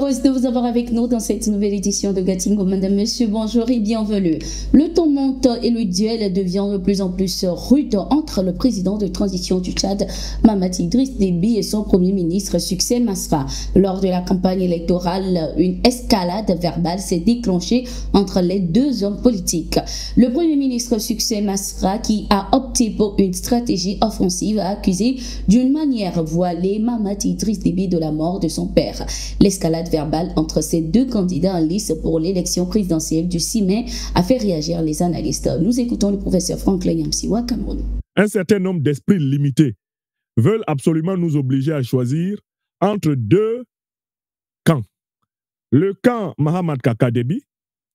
heureuse de vous avoir avec nous dans cette nouvelle édition de Gatingo. Madame, monsieur, bonjour et bienvenue. Le ton monte et le duel devient de plus en plus rude entre le président de transition du Tchad, Mahamat Idriss Déby, et son premier ministre, Succès Masra. Lors de la campagne électorale, une escalade verbale s'est déclenchée entre les deux hommes politiques. Le premier ministre Succès Masra, qui a opté pour une stratégie offensive, a accusé d'une manière voilée Mahamat Idriss Déby de la mort de son père. L'escalade verbale entre ces deux candidats en lice pour l'élection présidentielle du 6 mai a fait réagir les analystes. Nous écoutons le professeur Franklin Yamsiwa, Cameroun. Un certain nombre d'esprits limités veulent absolument nous obliger à choisir entre deux camps. Le camp Mahamat Kaka Déby,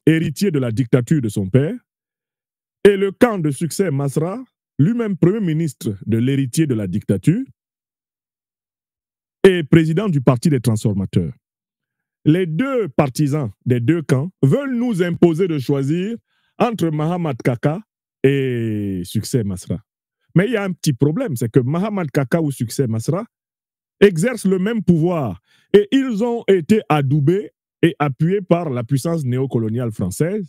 héritier de la dictature de son père, et le camp de Succès Masra, lui-même premier ministre de l'héritier de la dictature et président du Parti des transformateurs. Les deux partisans des deux camps veulent nous imposer de choisir entre Mahamat Kaka et Succès Masra. Mais il y a un petit problème, c'est que Mahamat Kaka ou Succès Masra exercent le même pouvoir et ils ont été adoubés et appuyés par la puissance néocoloniale française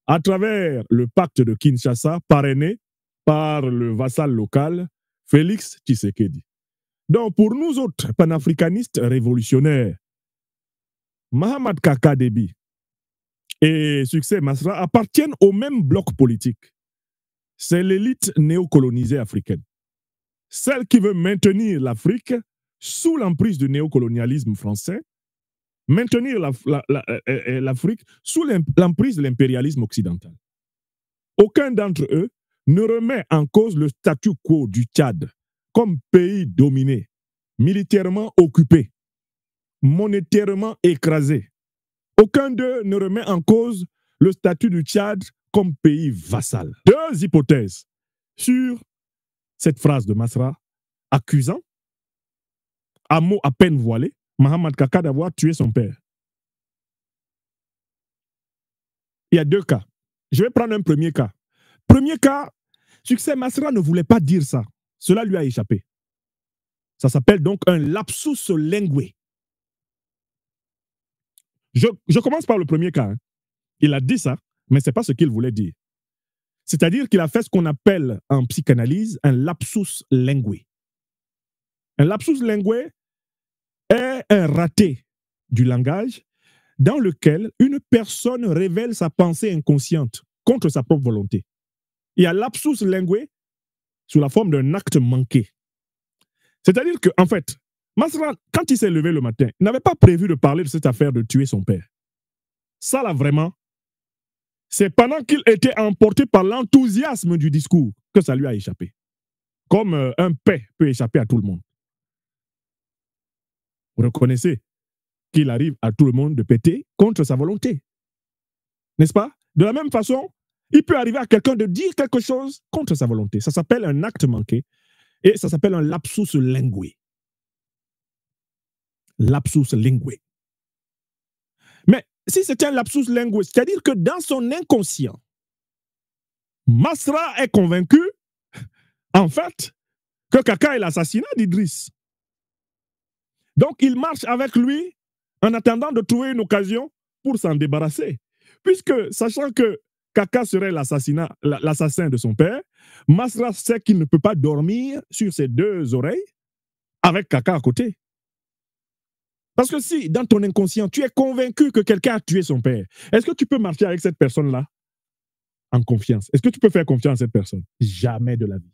à travers le pacte de Kinshasa parrainé par le vassal local Félix Tshisekedi. Donc pour nous autres panafricanistes révolutionnaires, Mahamat Kaka Déby et Succès Masra appartiennent au même bloc politique. C'est l'élite néocolonisée africaine. Celle qui veut maintenir l'Afrique sous l'emprise du néocolonialisme français, maintenir l'Afrique sous l'emprise de l'impérialisme occidental. Aucun d'entre eux ne remet en cause le statu quo du Tchad comme pays dominé, militairement occupé, monétairement écrasé. Aucun d'eux ne remet en cause le statut du Tchad comme pays vassal. Deux hypothèses sur cette phrase de Masra accusant, à mots à peine voilés, Mahamat Kaka d'avoir tué son père. Il y a deux cas. Je vais prendre un premier cas. Premier cas, Succès Masra ne voulait pas dire ça. Cela lui a échappé. Ça s'appelle donc un lapsus linguae. Je commence par le premier cas. Il a dit ça, mais ce n'est pas ce qu'il voulait dire. C'est-à-dire qu'il a fait ce qu'on appelle en psychanalyse un lapsus linguae. Un lapsus linguae est un raté du langage dans lequel une personne révèle sa pensée inconsciente contre sa propre volonté. Il y a lapsus linguae sous la forme d'un acte manqué. C'est-à-dire qu'en fait, Masra, quand il s'est levé le matin, il n'avait pas prévu de parler de cette affaire de tuer son père. Ça là vraiment, c'est pendant qu'il était emporté par l'enthousiasme du discours que ça lui a échappé. Comme un paix peut échapper à tout le monde. Vous reconnaissez qu'il arrive à tout le monde de péter contre sa volonté. N'est-ce pas? De la même façon, il peut arriver à quelqu'un de dire quelque chose contre sa volonté. Ça s'appelle un acte manqué et ça s'appelle un lapsus linguae. Lapsus linguae. Mais si c'est un lapsus linguae, c'est-à-dire que dans son inconscient, Masra est convaincu, en fait, que Kaka est l'assassinat d'Idriss. Donc il marche avec lui en attendant de trouver une occasion pour s'en débarrasser. Puisque, sachant que Kaka serait l'assassin de son père, Masra sait qu'il ne peut pas dormir sur ses deux oreilles avec Kaka à côté. Parce que si, dans ton inconscient, tu es convaincu que quelqu'un a tué son père, est-ce que tu peux marcher avec cette personne-là en confiance? Est-ce que tu peux faire confiance à cette personne? Jamais de la vie.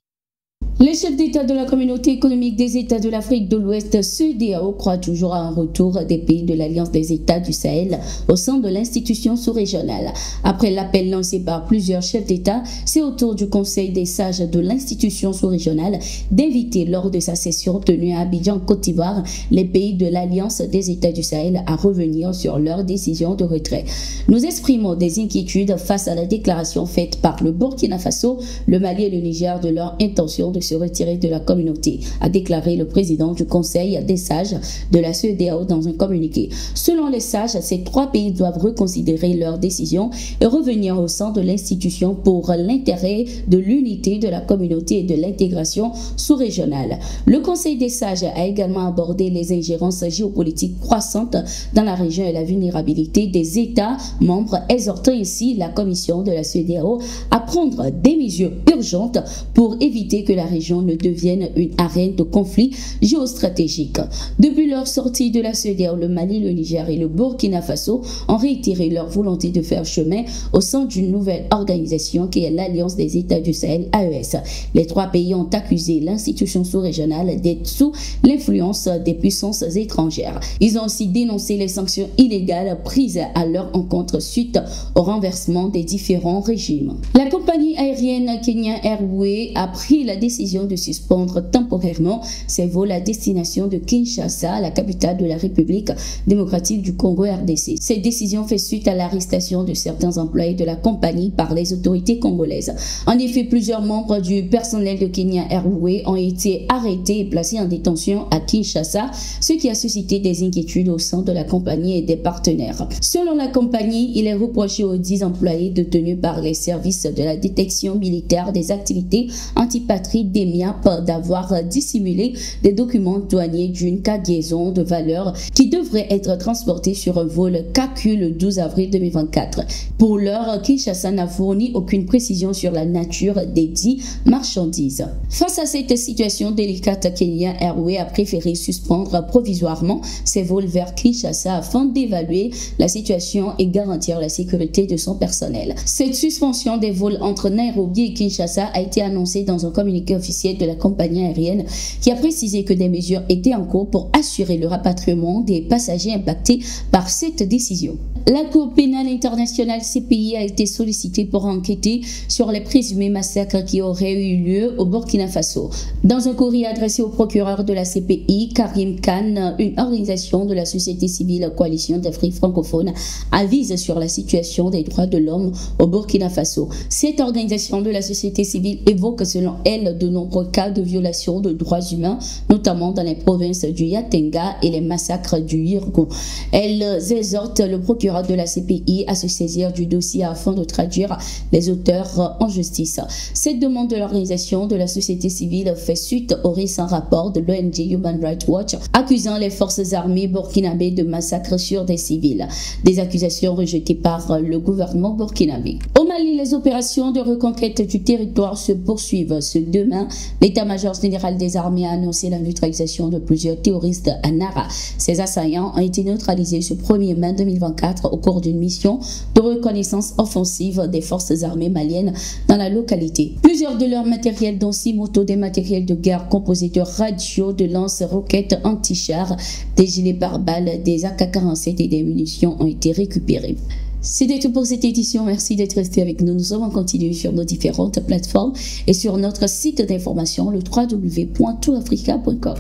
Les chefs d'État de la Communauté économique des États de l'Afrique de l'Ouest, CEDEAO, croient toujours à un retour des pays de l'Alliance des États du Sahel au sein de l'institution sous-régionale. Après l'appel lancé par plusieurs chefs d'État, c'est au tour du Conseil des sages de l'institution sous-régionale d'inviter lors de sa session tenue à Abidjan, Côte d'Ivoire, les pays de l'Alliance des États du Sahel à revenir sur leur décision de retrait. Nous exprimons des inquiétudes face à la déclaration faite par le Burkina Faso, le Mali et le Niger de leur intention de se retirer de la communauté, a déclaré le président du Conseil des sages de la CEDEAO dans un communiqué. Selon les sages, ces 3 pays doivent reconsidérer leurs décisions et revenir au sein de l'institution pour l'intérêt de l'unité de la communauté et de l'intégration sous-régionale. Le Conseil des sages a également abordé les ingérences géopolitiques croissantes dans la région et la vulnérabilité des États membres, exhortant ainsi la Commission de la CEDEAO à prendre des mesures urgentes pour éviter que la région ne devienne une arène de conflits géostratégiques. Depuis leur sortie de la CEDEAO, le Mali, le Niger et le Burkina Faso ont réitéré leur volonté de faire chemin au sein d'une nouvelle organisation qui est l'Alliance des États du Sahel, AES. Les 3 pays ont accusé l'institution sous-régionale d'être sous l'influence des puissances étrangères. Ils ont aussi dénoncé les sanctions illégales prises à leur encontre suite au renversement des différents régimes. La compagnie aérienne Kenya Airways a pris la décision de suspendre temporairement ses vols à destination de Kinshasa, la capitale de la République démocratique du Congo RDC. Cette décision fait suite à l'arrestation de certains employés de la compagnie par les autorités congolaises. En effet, plusieurs membres du personnel de Kenya Airways ont été arrêtés et placés en détention à Kinshasa, ce qui a suscité des inquiétudes au sein de la compagnie et des partenaires. Selon la compagnie, il est reproché aux 10 employés détenus par les services de la détection militaire des activités antipatrie d'EMIAP d'avoir dissimulé des documents douaniers d'une cargaison de valeur qui devrait être transportée sur un vol KQ le 12 avril 2024. Pour l'heure, Kinshasa n'a fourni aucune précision sur la nature des 10 marchandises. Face à cette situation délicate, Kenya Airways a préféré suspendre provisoirement ses vols vers Kinshasa afin d'évaluer la situation et garantir la sécurité de son personnel. Cette suspension des vols entre Nairobi et Kinshasa a été annoncée dans un communiqué officiel de la compagnie aérienne qui a précisé que des mesures étaient en cours pour assurer le rapatriement des passagers impactés par cette décision. La Cour pénale internationale CPI a été sollicitée pour enquêter sur les présumés massacres qui auraient eu lieu au Burkina Faso. Dans un courrier adressé au procureur de la CPI, Karim Khan, une organisation de la société civile Coalition d'Afrique francophone, avise sur la situation des droits de l'homme au Burkina Faso. Cette organisation de la société civile évoque selon elle de nombreux cas de violation de droits humains, notamment dans les provinces du Yatenga et les massacres du Yirgo. Elles exhortent le procureur de la CPI à se saisir du dossier afin de traduire les auteurs en justice. Cette demande de l'organisation de la société civile fait suite au récent rapport de l'ONG Human Rights Watch accusant les forces armées burkinabées de massacres sur des civils. Des accusations rejetées par le gouvernement burkinabé. Au Mali, les opérations de reconquête du territoire se poursuivent. Ce demain, l'état-major général des armées a annoncé la neutralisation de plusieurs terroristes à Nara. Ces assaillants ont été neutralisés ce 1er mai 2024 au cours d'une mission de reconnaissance offensive des forces armées maliennes dans la localité. Plusieurs de leurs matériels, dont 6 motos, des matériels de guerre composés de radios, de lance-roquettes anti-chars, des gilets pare-balles, des AK-47 et des munitions ont été récupérés. C'était tout pour cette édition. Merci d'être resté avec nous. Nous sommes en continu sur nos différentes plateformes et sur notre site d'information, le www.toutafrica.com.